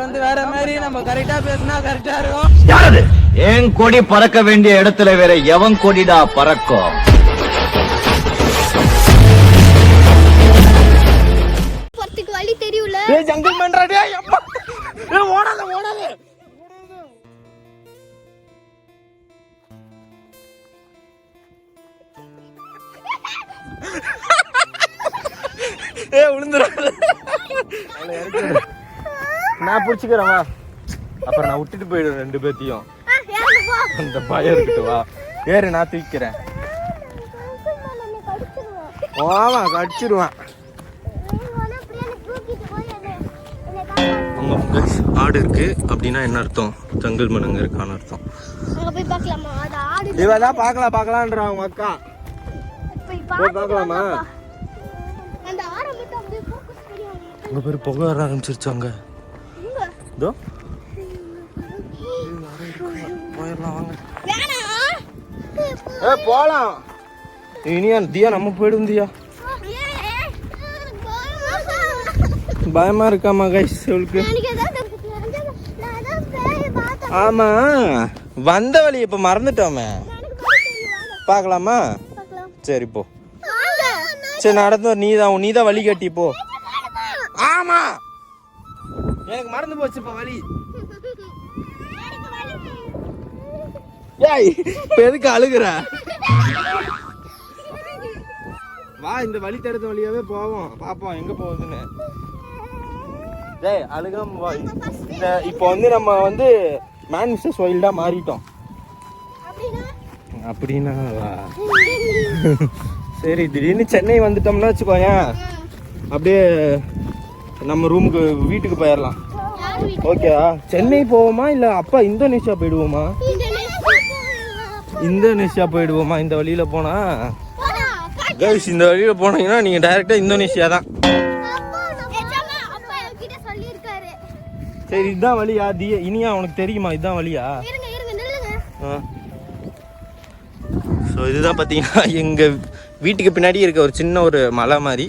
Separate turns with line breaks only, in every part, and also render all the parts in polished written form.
ஆட்கள் வந்து வேற மாதிரி நம்ம கரெக்டா பேசினா கரெக்டா இருக்கும்.
யாரு ஏன் கொடி பறக்க வேண்டிய இடத்துல வேற எவன் கொடிடா பறக்கும்?
போறதுக்கு வழி தெரியல.
ஏய் ஜங்கிள் மேன்டா டேய் அப்பா. ஏய் ஓடாத ஓடாத. ஏய் விழுந்துறாத. அவளை இறக்கிடு. நான் புடிச்சுக்கறேன் வா. அப்புறம் நான் விட்டுட்டு போயிடுறேன் ரெண்டு பேத்தையும். அந்த பயம் இருக்கு வா. ஏறு நான் தூக்கிறேன். ஓவா கடிச்சிடுவான். ஆடு இருக்கு அப்படின்னா என்ன அர்த்தம்? ஜங்கிள் மேன் அங்க இருக்கான்னு அர்த்தம்.
அங்க போய் பார்க்கலாமா? அது ஆடு.
இவதான் பார்க்கலாம்ன்ற அவங்க அக்கா.
போய்
பார்க்கலாமா?
அந்த ஆடு மட்டும் அப்படியே ஃபோக்கஸ் பண்ணி
அங்க பேர் புகை வர ஆரம்பிச்சிருச்சாங்க. இதோ போயிடலாம் வாங்க. ஏ போலாம். இனியா தியா நம்ம போயிடும் தியா. பயமா இருக்காமா கைஸ் உங்களுக்கு? ஆமா வந்த வழி இப்ப மறந்துட்டோமே. பார்க்கலாமா? சரி போ. சரி நடந்து நீதான் வழி கட்டி போ. ஆமா எனக்கு மறந்து போச்சு இப்ப வழி. ஏய் இப்ப எதுக்கு அழுகுற? வா இந்த வழி தடுத்த வழியாவே போவோம், பாப்போம் எங்க போகுதுன்னு. டேய் அழுகாம வா. இப்போ வந்து நம்ம வந்து மேன் மிஸ்டர்ஸ் வைல்டா மாறிட்டோம் அப்படின்னா வா. சரி திடீர்னு சென்னை வந்துட்டோம்னா வச்சுக்கோயேன், அப்படியே நம்ம ரூமுக்கு வீட்டுக்கு போயிடலாம். ஓகேவா? சென்னை போவோமா இல்ல அப்பா இந்தோனேஷியா போயிடுவோமா? இந்தோனேஷியா போயிடுவோமா இந்த வழியில போனா? கைஸ் இந்த வழியில போனீங்கன்னா நீங்க டைரக்டா இந்தோனேஷியா தான். சரி இதுதான் வழியா? இனியா உனக்கு தெரியுமா இதுதான் வழியா? ஸோ இதுதான் பார்த்தீங்கன்னா எங்கள் வீட்டுக்கு பின்னாடி இருக்க ஒரு சின்ன ஒரு மலை மாதிரி.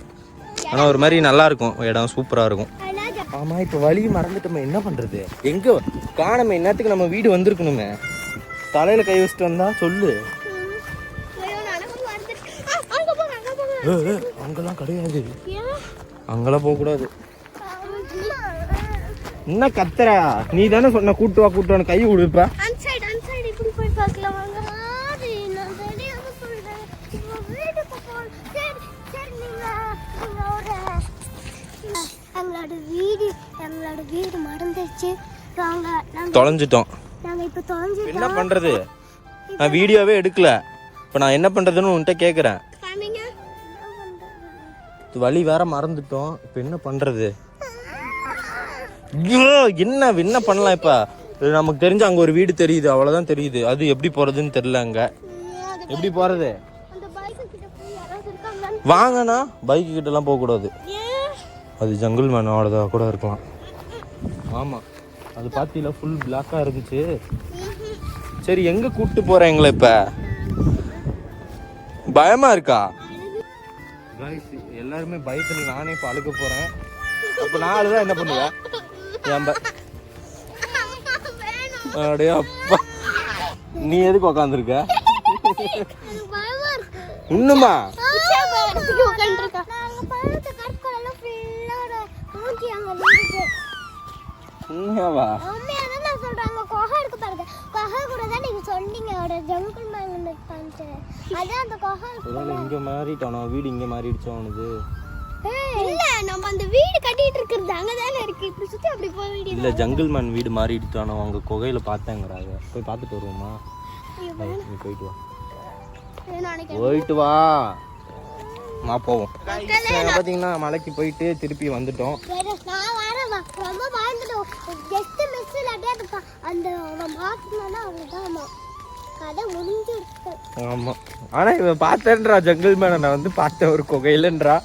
ஆனால் ஒரு மாதிரி நல்லா இருக்கும் இடம், சூப்பராக இருக்கும். ஆமாம் இப்போ வழி மறந்துட்டோமே, என்ன பண்ணுறது? எங்கே காணமே? என்னத்துக்கு நம்ம வீடு வந்திருக்கணுமே. தலையில் கை வச்சுட்டு வந்தா சொல்லு. அங்கெல்லாம் கிடையாது, அங்கெல்லாம் போகக்கூடாது. என்ன கத்துற? நீ தானே சொன்ன கூட்டு வான்னு கை விடுப்பா. தொலைஞ்சிட்டோம். என்ன பண்றது? நான் வீடியோவே எடுக்கல. இப்ப நான் என்ன பண்றதுன்னு உன்கிட்ட கேக்குறேன். வழி வேற மறந்துட்டோம். இப்ப என்ன பண்றது? என்ன பண்ணலாம்? இப்ப நமக்கு தெரிஞ்ச அங்க ஒரு வீடு தெரியுது, அவ்வளவுதான் தெரியுது. அது எப்படி போறதுன்னு தெரியல. அங்க எப்படி போறது? வாங்கண்ணா பைக்கு கிட்ட எல்லாம் போக கூடாது. அது ஜங்கிள் மேனோட கூட இருக்கலாம். ஆமா அது பாத்தீங்களா ஃபுல் பிளாக்கா இருந்துச்சு. சரி எங்க கூப்பிட்டு போறேன் எங்களை? இப்ப பயமா இருக்கா? எல்லாருமே பயத்துல நானே இப்ப அழுக போறேன். அப்ப நான் அழுதா என்ன பண்ணுவேன்? அப்பா நீ எதுக்கு உக்காந்துருக்க? இன்னுமா இங்க மாறிட்டோம். வீடு இங்க மாறிடுச்சோம் அவனுக்கு.
இல்ல நம்ம அந்த வீடு கட்டிட்டு இருக்குது அங்கதானே இருக்கு. இப்படி சுத்தி அப்படி போக வேண்டியது
இல்ல. ஜங்கிள் மேன் வீடு மாறிடுச்சானோ அவங்க குகையில பார்த்தேங்கறாங்க. போய் பார்த்துட்டு வருவோமா? நீ போயிட்டு வா. போயிட்டு வா. நான் போவோம். பாத்தீங்கன்னா மலைக்கு போயிட்டு திருப்பி வந்துட்டோம்.
நான் வரேன் ரொம்ப பயந்துட்டோம். ஜஸ்ட் மிஸ்ல அப்படியே அந்த மாத்துனா அவ்வளவுதான் கதை முடிஞ்சிருக்கு.
ஆமா ஆனா இவன் பார்த்தேன்றா ஜங்கிள் மேனை. நான் வந்து பார்த்த ஒரு குகையிலன்றா.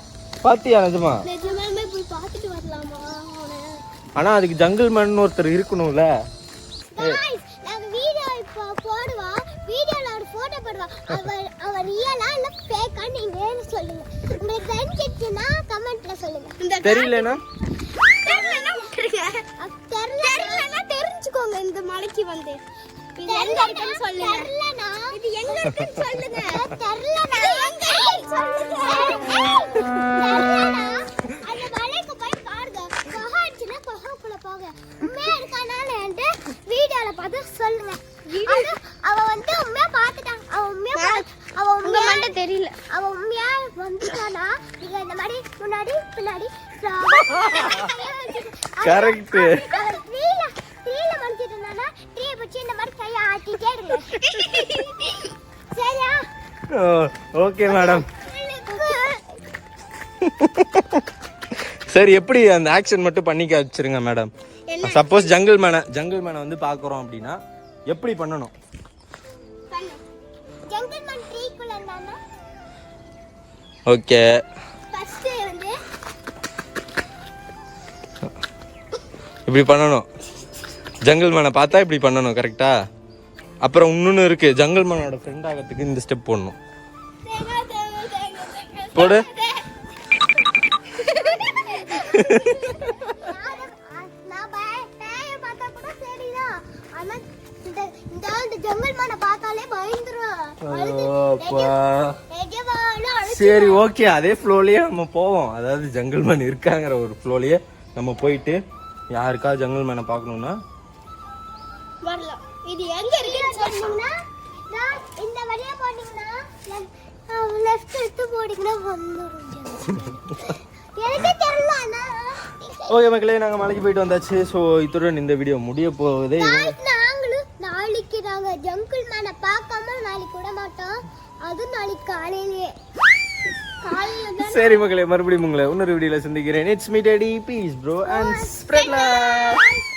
பாத்தியா நிஜமா?
நிஜமாவே போய் பார்த்துட்டு வரலாமா?
ஆனா அதுக்கு ஜங்கிள் மேன் ஒருத்தர் இருக்கணும்ல.
நான் வீடியோ இப்ப போடுவா. வீடியோல ஒரு போட்டோ போடுவா. அவ ரியலா இல்ல ஃபேக்கா நீங்க சொல்லுங்க. உங்களுக்கு தெரிஞ்சிச்சுனா கமெண்ட்ல சொல்லுங்க.
தெரியலனா
தெரியலனா தெரிஞ்சுக்கோங்க இந்த மலைக்கு வந்து இது எங்க இருக்குன்னு சொல்லுங்க தெரியலனா இது எங்க இருக்குன்னு சொல்லுங்க தெரியலனா எங்க இருக்குன்னு சொல்லுங்க தெரியலனா அந்த மலைக்கு போய் பாருங்க குகைச்சுனா குகைக்குள்ள போங்க உண்மையா இருக்கானால வந்து வீடியோல பார்த்து சொல்லுங்க அவ வந்து உண்மையா பார்த்துட்டாங்க அவ உண்மையா மண்ட தெரியல அவ உண்மையா வந்துட்டானா நீங்க இந்த மாதிரி முன்னாடி பின்னாடி
கரெக்ட்
ட்ரீல வந்துட்டு இருந்தானா ட்ரீயை பிடிச்சி இந்த மாதிரி கையை ஆட்டிட்டே இருங்க சரியா
ஓகே மேடம் சரி எப்படி அந்த ஆக்ஷன் மட்டும் பண்ணி காமிச்சிருங்க மேடம் சப்போஸ் ஜங்கிள் மேனை வந்து பார்க்குறோம் அப்படின்னா எப்படி பண்ணணும்
ஜங்கிள் மேன் ட்ரீக்குள்ள இருந்தானா
ஓகே
ஃபர்ஸ்ட் வந்து
இப்படி பண்ணணும் ஜங்கிள் மேனை பார்த்தா இப்படி பண்ணணும் கரெக்டா அப்புறம் இன்னொன்று இருக்கு ஜங்கிள் மேனோட ஃப்ரெண்ட் ஆகிறதுக்கு இந்த ஸ்டெப் போடணும் போடு
நான் பேய பார்த்தா கூட சரிதான் ஆனா இந்த ஜங்கிள் மேனை பார்த்தாலே பயந்துரும்
சரி ஓகே அதே ஃப்ளோலயே நம்ம போவோம் அதாவது ஜங்கிள் மேன் இருக்காங்கிற ஒரு ஃப்ளோலயே நம்ம போயிட்டு யாருக்காவது ஜங்கிள் மேனை பார்க்கணும்னா
வரலாம் இது எங்க இருக்குன்னு சொன்னீங்கன்னா இந்த வழியா போனீங்கன்னா லெஃப்ட் எடுத்து போனீங்கன்னா வந்துரும் எனக்கு தெரியல அண்ணா
ஓகே மக்களே நாங்கள் மலைக்கு போயிட்டு வந்தாச்சு ஸோ இத்துடன் இந்த வீடியோ முடிய போவதே
நாங்களும் நாளைக்கு நாங்கள் ஜங்கிள் மேனை பார்க்காம நாளைக்கு விட மாட்டோம் அது நாளைக்கு காலையிலேயே
சரி மக்களே மறுபடியும் உங்களை இன்னொரு வீடியோல சந்திக்கிறேன் it's me daddy peace bro and spread love